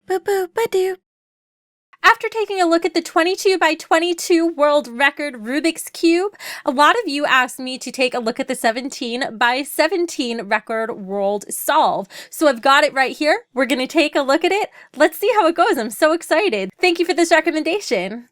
Boop boop ba-doop. After taking a look at the 22 by 22 world record Rubik's Cube, a lot of you asked me to take a look at the 17 by 17 record world solve. So I've got it right here. We're going to take a look at it. Let's see how it goes. I'm so excited. Thank you for this recommendation.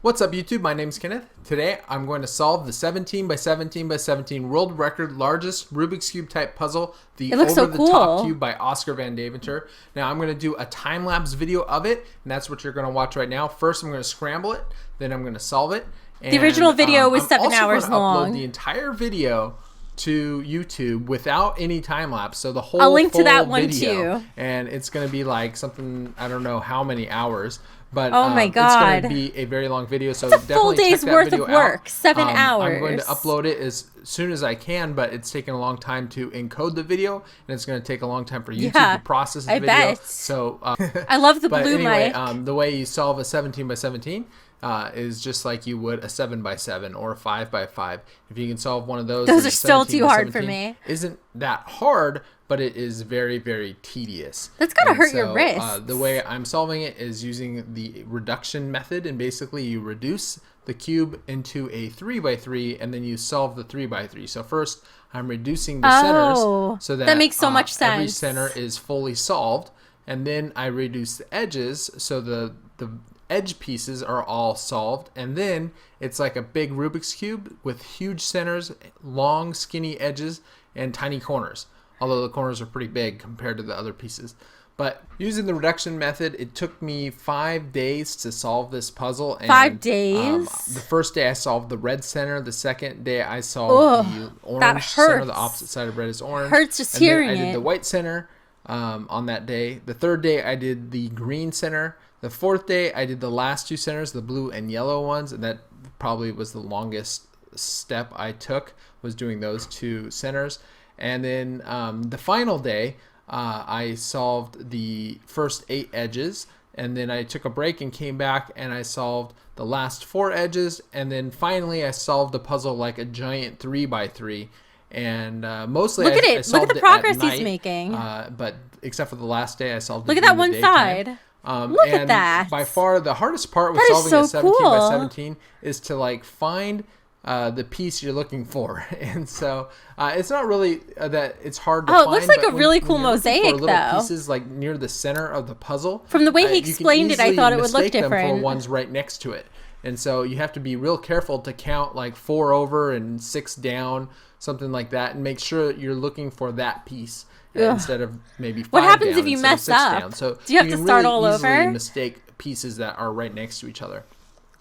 What's up YouTube? My name's Kenneth. Today I'm going to solve the 17 by 17 by 17 world record largest Rubik's Cube type puzzle, the over-the-top cube by Oscar Van Deventer. Now I'm going to do a time-lapse video of it, and that's what you're going to watch right now. First I'm going to scramble it, then I'm going to solve it. And, the original video was 7 hours long. I'm also going to upload the entire video to YouTube without any time lapse, so the whole I'll link to that video, one too. And it's going to be like something, I don't know how many hours, but oh my God, it's going to be a very long video. So it's a definitely full day's worth of work, out. 7 hours. I'm going to upload it as soon as I can, but it's taking a long time to encode the video, and it's going to take a long time for YouTube to process the video. Bet. So I love the blue anyway, mic. The way you solve a 17 by 17 is just like you would a 7 by 7 or a 5 by 5. If you can solve one of those are still too hard for me. Isn't that hard, but it is very, very tedious. That's gotta hurt your wrists. The way I'm solving it is using the reduction method, and basically you reduce the cube into a 3 by 3, and then you solve the 3 by 3. So first I'm reducing the centers so that makes so much sense. Every center is fully solved, and then I reduce the edges so the edge pieces are all solved, and then it's like a big Rubik's Cube with huge centers, long skinny edges, and tiny corners, although the corners are pretty big compared to the other pieces. But using the reduction method, it took me 5 days to solve this puzzle. And, 5 days? The first day I solved the red center. The second day I solved the orange center. The opposite side of red is orange. Hurts just hearing it. I did the white center on that day. The third day I did the green center. The fourth day I did the last two centers, the blue and yellow ones, and that probably was the longest step I took, was doing those two centers. And then the final day I solved the first 8 edges, and then I took a break and came back and I solved the last 4 edges, and then finally I solved the puzzle like a giant 3 by 3. And mostly I solved look at the progress he's making. But except for the last day I solved it. Look at that one side. Look at that. By far the hardest part with solving a 17 by 17 is to like find the piece you're looking for. And so it's not really that it's hard to find. Oh, it looks like a really cool mosaic though. Pieces like near the center of the puzzle. From the way he explained it, I thought it would look different. Them for ones right next to it. And so you have to be real careful to count like 4 over and 6 down, something like that, and make sure you're looking for that piece. Instead of maybe 5 what happens down if you mess up? Down. So do you have to start all over? Easily mistake pieces that are right next to each other.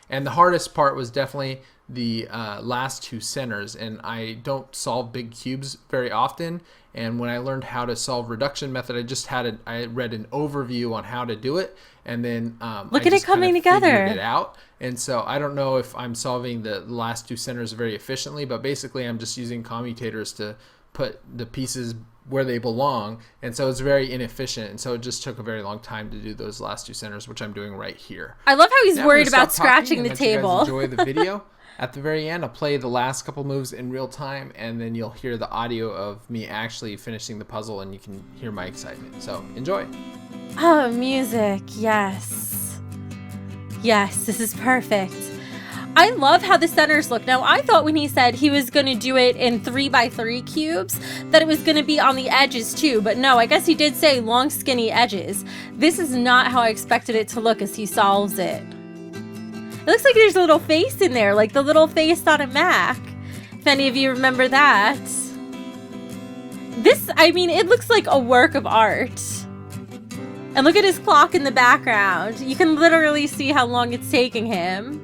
And the hardest part was definitely the last 2 centers. And I don't solve big cubes very often. And when I learned how to solve reduction method, I read an overview on how to do it, and then look at it coming together. Figured it out. And so I don't know if I'm solving the last 2 centers very efficiently, but basically I'm just using commutators to put the pieces where they belong, and so it's very inefficient, and so it just took a very long time to do those last 2 centers, which I'm doing right here. I love how he's worried about scratching the table. If you guys enjoy the video, at the very end I'll play the last couple moves in real time, and then you'll hear the audio of me actually finishing the puzzle, and you can hear my excitement. So enjoy. Oh, music. Yes, this is perfect. I love how the centers look. Now, I thought when he said he was going to do it in 3 by 3 cubes, that it was going to be on the edges too. But no, I guess he did say long, skinny edges. This is not how I expected it to look as he solves it. It looks like there's a little face in there, like the little face on a Mac. If any of you remember that. This, I mean, it looks like a work of art. And look at his clock in the background. You can literally see how long it's taking him.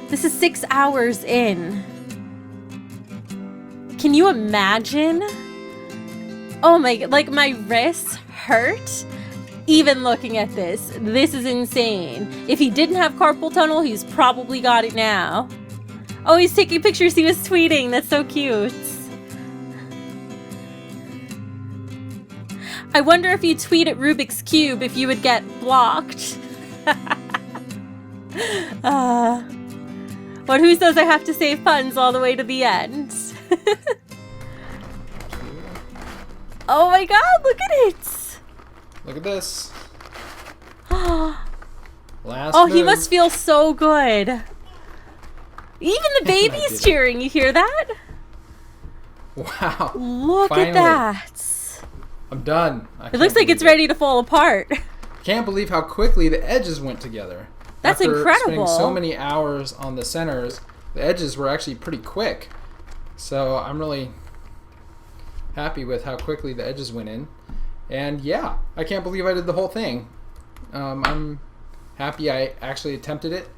This is 6 hours in. Can you imagine? Oh my, like my wrists hurt even looking at this. This is insane. If he didn't have carpal tunnel, he's probably got it now. Oh, he's taking pictures. He was tweeting. That's so cute. I wonder if you tweet at Rubik's Cube if you would get blocked. But who says I have to save puns all the way to the end? Oh my God, look at it. Look at this. Last Oh, he move. must feel so good. Even the baby's cheering. You hear that? Wow. Look Finally. at that. I'm done. It looks like it's ready to fall apart. Can't believe how quickly the edges went together. That's After incredible. Spending so many hours on the centers, the edges were actually pretty quick. So I'm really happy with how quickly the edges went in. And yeah, I can't believe I did the whole thing. I'm happy I actually attempted it.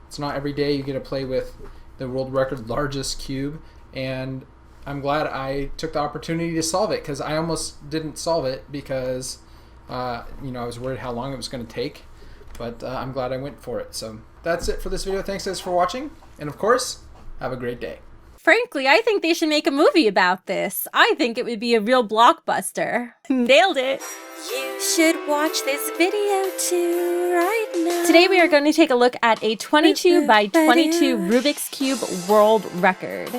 It's not every day you get to play with the world record largest cube, and I'm glad I took the opportunity to solve it, because I almost didn't solve it because I was worried how long it was going to take, but I'm glad I went for it. So that's it for this video. Thanks guys for watching, and of course, have a great day. Frankly, I think they should make a movie about this. I think it would be a real blockbuster. Nailed it. You should watch this video too right now. Today we are going to take a look at a 22 by 22 Rubik's Cube world record.